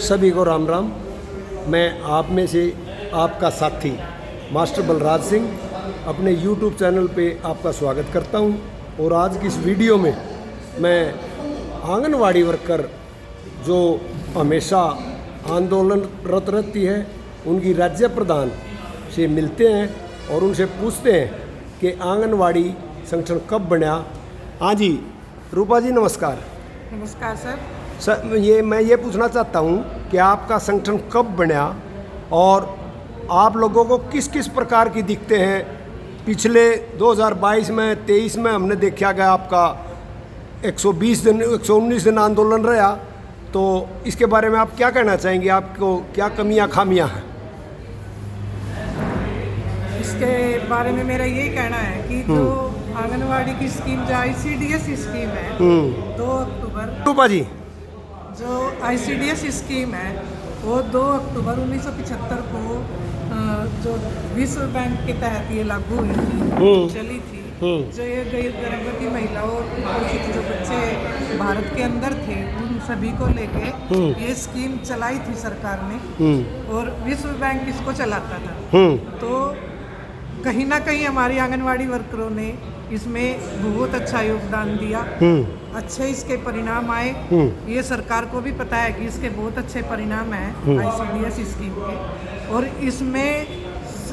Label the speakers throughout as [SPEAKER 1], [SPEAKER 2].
[SPEAKER 1] सभी को राम राम। मैं आप में से आपका साथी मास्टर बलराज सिंह अपने YouTube चैनल पे आपका स्वागत करता हूं। और आज की इस वीडियो में मैं आंगनवाड़ी वर्कर जो हमेशा आंदोलनरत रहती है उनकी राज्य प्रधान से मिलते हैं और उनसे पूछते हैं कि आंगनवाड़ी संगठन कब बना। हाँ जी रूपा जी नमस्कार।
[SPEAKER 2] नमस्कार सर।
[SPEAKER 1] सर मैं ये पूछना चाहता हूँ कि आपका संगठन कब बना और आप लोगों को किस किस प्रकार की दिक्कतें हैं। पिछले 2022 में 23 में हमने देखा गया आपका 120 दिन 119 दिन आंदोलन रहा, तो इसके बारे में आप क्या कहना चाहेंगे, आपको क्या कमियां खामियां हैं?
[SPEAKER 2] इसके बारे में मेरा यही कहना है कि जो आंगनवाड़ी की स्कीम जो ICDS स्कीम है 2 अक्टूबर
[SPEAKER 1] रूपा जी
[SPEAKER 2] जो ICDS स्कीम है वो 2 अक्टूबर 1975 को जो विश्व बैंक के तहत ये लागू हुई थी, चली थी। जो ये गर्भवती महिलाओं कुपोषित जो बच्चे भारत के अंदर थे उन सभी को लेके ये स्कीम चलाई थी सरकार ने और विश्व बैंक इसको चलाता था। तो कहीं ना कहीं हमारी आंगनवाड़ी वर्करों ने इसमें बहुत अच्छा योगदान दिया, अच्छे इसके परिणाम आए। ये सरकार को भी पता है कि इसके बहुत अच्छे परिणाम हैं ICDS स्कीम के। और इसमें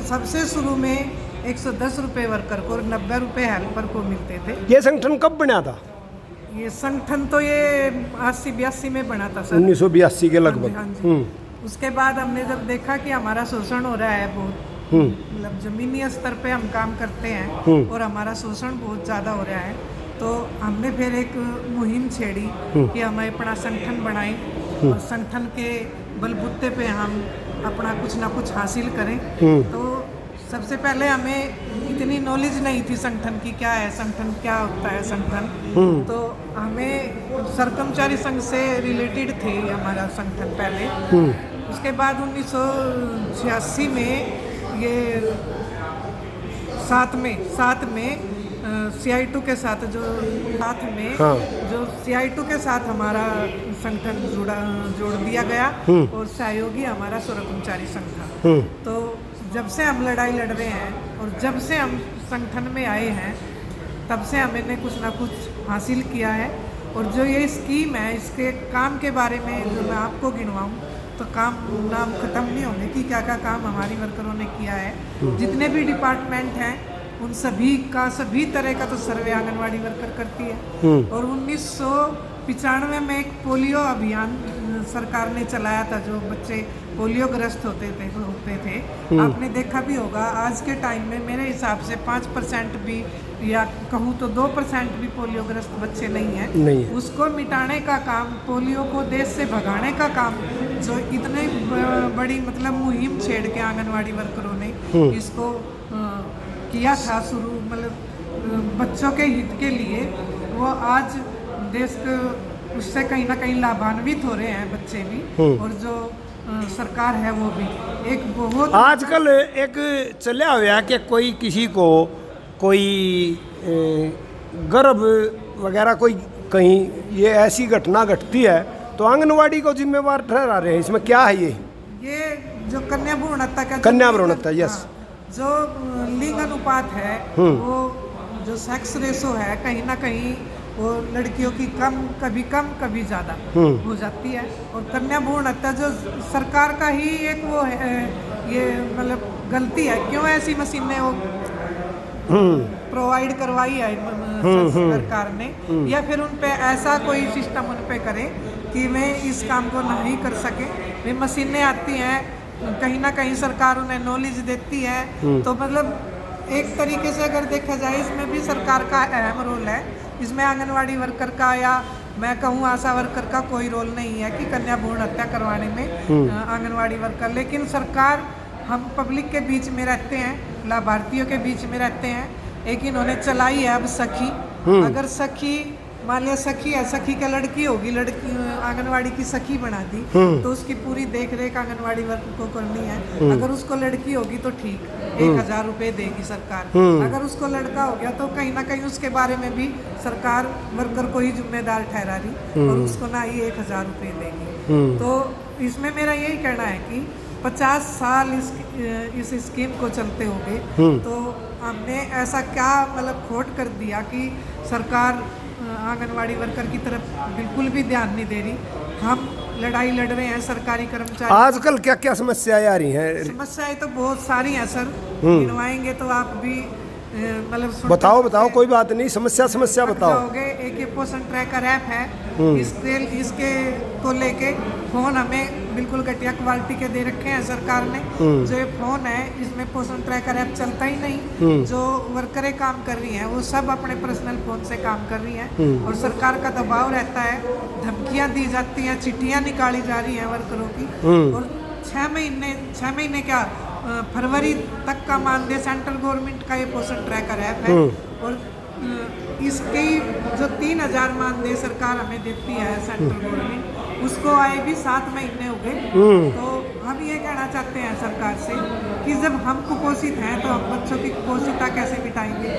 [SPEAKER 2] सबसे शुरू में 110 रुपये वर्कर को और 90 रुपये हेल्पर को मिलते थे।
[SPEAKER 1] ये संगठन कब बना था?
[SPEAKER 2] ये संगठन तो ये 80-82 में बना था सर,
[SPEAKER 1] 1982 के लगभग।
[SPEAKER 2] हाँ जी। उसके बाद हमने जब देखा कि हमारा शोषण हो रहा है बहुत, मतलब जमीनी स्तर पे हम काम करते हैं और हमारा शोषण बहुत ज़्यादा हो रहा है, तो हमने फिर एक मुहिम छेड़ी कि हम अपना संगठन बनाएं और संगठन के बलबूते पे हम अपना कुछ ना कुछ हासिल करें। तो सबसे पहले हमें इतनी नॉलेज नहीं थी संगठन की, क्या है संगठन, क्या होता है संगठन। तो हमें सरकर्मचारी संघ से रिलेटेड थे हमारा संगठन पहले। उसके बाद 1986 में ये 7 में CI2 के साथ जो CI2 के साथ हमारा संगठन जोड़ दिया गया और सहयोगी हमारा स्वरकर्मचारी संघ था। तो जब से हम लड़ाई लड़ रहे हैं और जब से हम संगठन में आए हैं तब से हमने कुछ ना कुछ हासिल किया है। और जो ये स्कीम है इसके काम के बारे में जो मैं आपको गिनवाऊँ तो काम नाम ख़त्म नहीं होने की क्या क्या काम हमारी वर्करों ने किया है। जितने भी डिपार्टमेंट हैं उन सभी तरह का तो सर्वे आंगनवाड़ी वर्कर करती है। और 1995 में एक पोलियो अभियान सरकार ने चलाया था, जो बच्चे पोलियो ग्रस्त होते थे। आपने देखा भी होगा आज के टाइम में मेरे हिसाब से 5% भी या कहूँ तो 2% भी पोलियो ग्रस्त बच्चे नहीं हैं। उसको मिटाने का काम, पोलियो को देश से भगाने का काम जो इतने बड़ी मतलब मुहिम छेड़ के आंगनवाड़ी वर्करों ने इसको किया था शुरू, मतलब बच्चों के हित के लिए, वो आज देश को उससे कहीं ना कहीं लाभान्वित हो रहे हैं बच्चे भी और जो सरकार है वो भी। एक बहुत
[SPEAKER 1] आजकल एक चला हुआ कि कोई किसी को कोई गर्भ वगैरह कोई कहीं ये ऐसी घटना घटती है तो आंगनवाड़ी को जिम्मेवार ठहरा रहे हैं, इसमें क्या है? ये
[SPEAKER 2] जो कन्या भ्रूण
[SPEAKER 1] हत्या यस
[SPEAKER 2] जो लिंग अनुपात है वो जो सेक्स रेशो है कहीं ना कहीं वो लड़कियों की कभी ज़्यादा हो जाती है। और कन्या भ्रूण हत्या जो सरकार का ही एक वो है, ये मतलब गलती है। क्यों ऐसी मशीनें वो प्रोवाइड करवाई है सरकार ने, या फिर उन पे ऐसा कोई सिस्टम उन पे करे कि वे इस काम को नहीं कर सके। वे मशीनें आती हैं, कहीं ना कहीं सरकार उन्हें नॉलेज देती है। तो मतलब एक तरीके से अगर देखा जाए इसमें भी सरकार का अहम रोल है। इसमें आंगनवाड़ी वर्कर का या मैं कहूँ आशा वर्कर का कोई रोल नहीं है कि कन्या भ्रूण हत्या करवाने में आंगनवाड़ी वर्कर। लेकिन सरकार, हम पब्लिक के बीच में रहते हैं, लाभार्थियों के बीच में रहते हैं। एक इन्होंने चलाई है अब सखी। अगर सखी मान लिया सखी है, सखी का लड़की होगी, लड़की आंगनवाड़ी की सखी बना दी तो उसकी पूरी देख रेख आंगनवाड़ी वर्कर को करनी है। अगर उसको लड़की होगी तो ठीक 1000 रुपये देगी सरकार। अगर उसको लड़का हो गया तो कहीं ना कहीं उसके बारे में भी सरकार वर्कर को ही जिम्मेदार ठहरा रही और उसको ना ही 1000 रुपये देगी। तो इसमें मेरा यही कहना है कि 50 साल इस स्कीम को चलते हो गए, तो हमने ऐसा क्या मतलब खोट कर दिया कि सरकार आंगनवाड़ी वर्कर की तरफ बिल्कुल भी ध्यान नहीं दे रही। हम लड़ाई लड़ रहे हैं सरकारी कर्मचारी।
[SPEAKER 1] आजकल क्या क्या समस्याएं आ रही हैं?
[SPEAKER 2] समस्याएं तो बहुत सारी हैं सर, गिनवाएंगे तो आप भी मतलब
[SPEAKER 1] बताओ कोई बात नहीं, समस्या बताओ।
[SPEAKER 2] एक ये पोषण ट्रैकर ऐप है, इसके को लेके फोन हमें बिल्कुल घटिया क्वालिटी के दे रखे हैं सरकार ने। जो ये फोन है इसमें पोषण ट्रैकर ऐप चलता ही नहीं। जो वर्करें काम कर रही हैं वो सब अपने पर्सनल फोन से काम कर रही हैं और सरकार का दबाव रहता है, धमकियां दी जाती हैं, चिट्ठियां निकाली जा रही हैं वर्करों की। और 6 महीने क्या फरवरी तक का मानदेय सेंट्रल गवर्नमेंट का ये पोषण ट्रैकर ऐप है और इसकी जो 3000 मानदेय सरकार हमें देती है सेंट्रल गवर्नमेंट, उसको आए भी 7 महीने हो गए। तो हम ये कहना चाहते हैं सरकार से कि जब हम कुपोषित हैं तो हम बच्चों की कुपोषितता कैसे मिटाएंगे।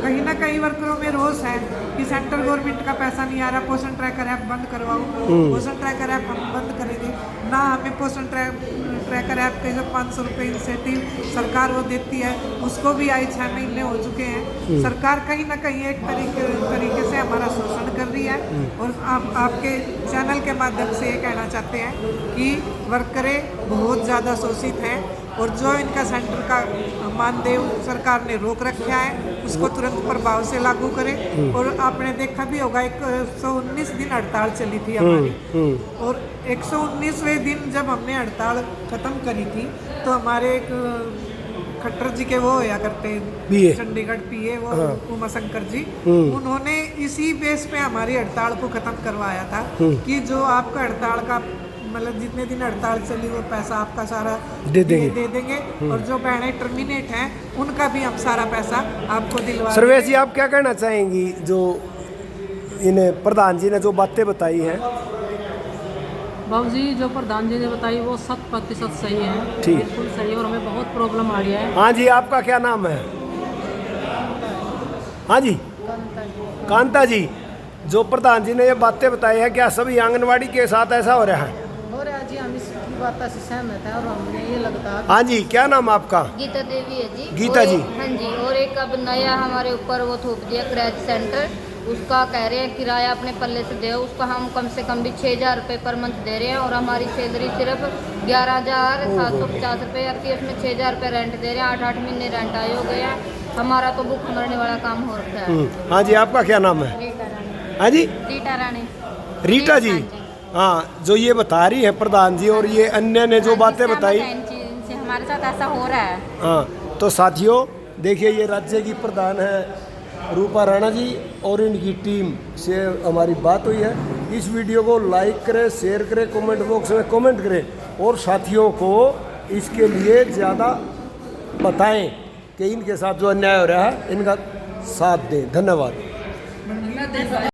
[SPEAKER 2] कहीं ना कहीं वर्करों में रोष है कि सेंट्रल गवर्नमेंट का पैसा नहीं आ रहा, पोषण ट्रैकर ऐप बंद करवाओ। पोषण ट्रैकर ऐप हम बंद करेंगे ना, हमें पोषण ट्रैकर ऐप के जो 500 रुपये इंसेंटिव सरकार वो देती है उसको भी आए 6 महीने हो चुके हैं। सरकार कहीं ना कहीं एक तरीके से हमारा शोषण कर रही है और आपके चैनल के माध्यम से ये कहना चाहते हैं कि वर्करें बहुत ज़्यादा शोषित हैं और जो इनका सेंटर का मानदेय सरकार ने रोक रखा है उसको तुरंत प्रभाव से लागू करें। और आपने देखा भी होगा 119 दिन हड़ताल चली थी हमारी और 119वें दिन जब हमने हड़ताल खत्म करी थी तो हमारे एक खट्टर जी के वो होया करते चंडीगढ़ पीए वो उमा शंकर जी, उन्होंने इसी बेस पे हमारी हड़ताल को खत्म करवाया था कि जो आपका हड़ताल का मतलब जितने दिन हड़ताल चली वो पैसा आपका सारा दे देंगे और जो बहनें टर्मिनेट हैं उनका भी हम सारा पैसा आपको दिलवा।
[SPEAKER 1] सर्वेश जी आप क्या कहना चाहेंगी जो इन्हें प्रधान जी ने जो बातें बताई हैं?
[SPEAKER 3] बाबू जी जो प्रधान जी ने बताई वो 100% सही है, बिल्कुल सही है और हमें बहुत प्रॉब्लम आ रही है।
[SPEAKER 1] हाँ जी, आपका क्या नाम है? हाँ जी, कांता जी, जो प्रधान जी ने ये बातें बताई है क्या सभी आंगनवाड़ी के साथ ऐसा हो रहा है?
[SPEAKER 3] हो रहा जी, हम इसकी बात से सहमत है और हमें ये लगता है।
[SPEAKER 1] हाँ जी, क्या नाम आपका?
[SPEAKER 4] गीता देवी है जी।
[SPEAKER 1] गीता जी,
[SPEAKER 4] हाँ जी। और एक अब नया हमारे ऊपर वो थोप दिया क्रैच सेंटर, उसका कह रहे हैं किराया अपने पल्ले से दे, उसका हम कम से कम भी 6000 रुपये पर मंथ दे रहे हैं और हमारी सैलरी सिर्फ 11,750 रुपये आती है, उसमें 6000 रुपये रेंट दे रहे हैं। 8 महीने रेंट आए हो गए हैं, हमारा तो भूख मरने वाला काम हो रखा है।
[SPEAKER 1] हाँ जी, आपका क्या नाम है?
[SPEAKER 4] रीटा रानी।
[SPEAKER 1] हाँ जी,
[SPEAKER 4] रीटा रानी।
[SPEAKER 1] रीटा जी, हाँ, जो ये बता रही है प्रधान जी और ये अन्य ने जो बातें बताई
[SPEAKER 4] इनसे हमारे साथ ऐसा हो रहा है।
[SPEAKER 1] हाँ, तो साथियों देखिए ये राज्य की प्रधान है रूपा राणा जी और इनकी टीम से हमारी बात हुई है। इस वीडियो को लाइक करें, शेयर करें, कमेंट बॉक्स में कमेंट करें और साथियों को इसके लिए ज़्यादा बताएं कि इनके साथ जो अन्याय हो रहा है इनका साथ दें। धन्यवाद।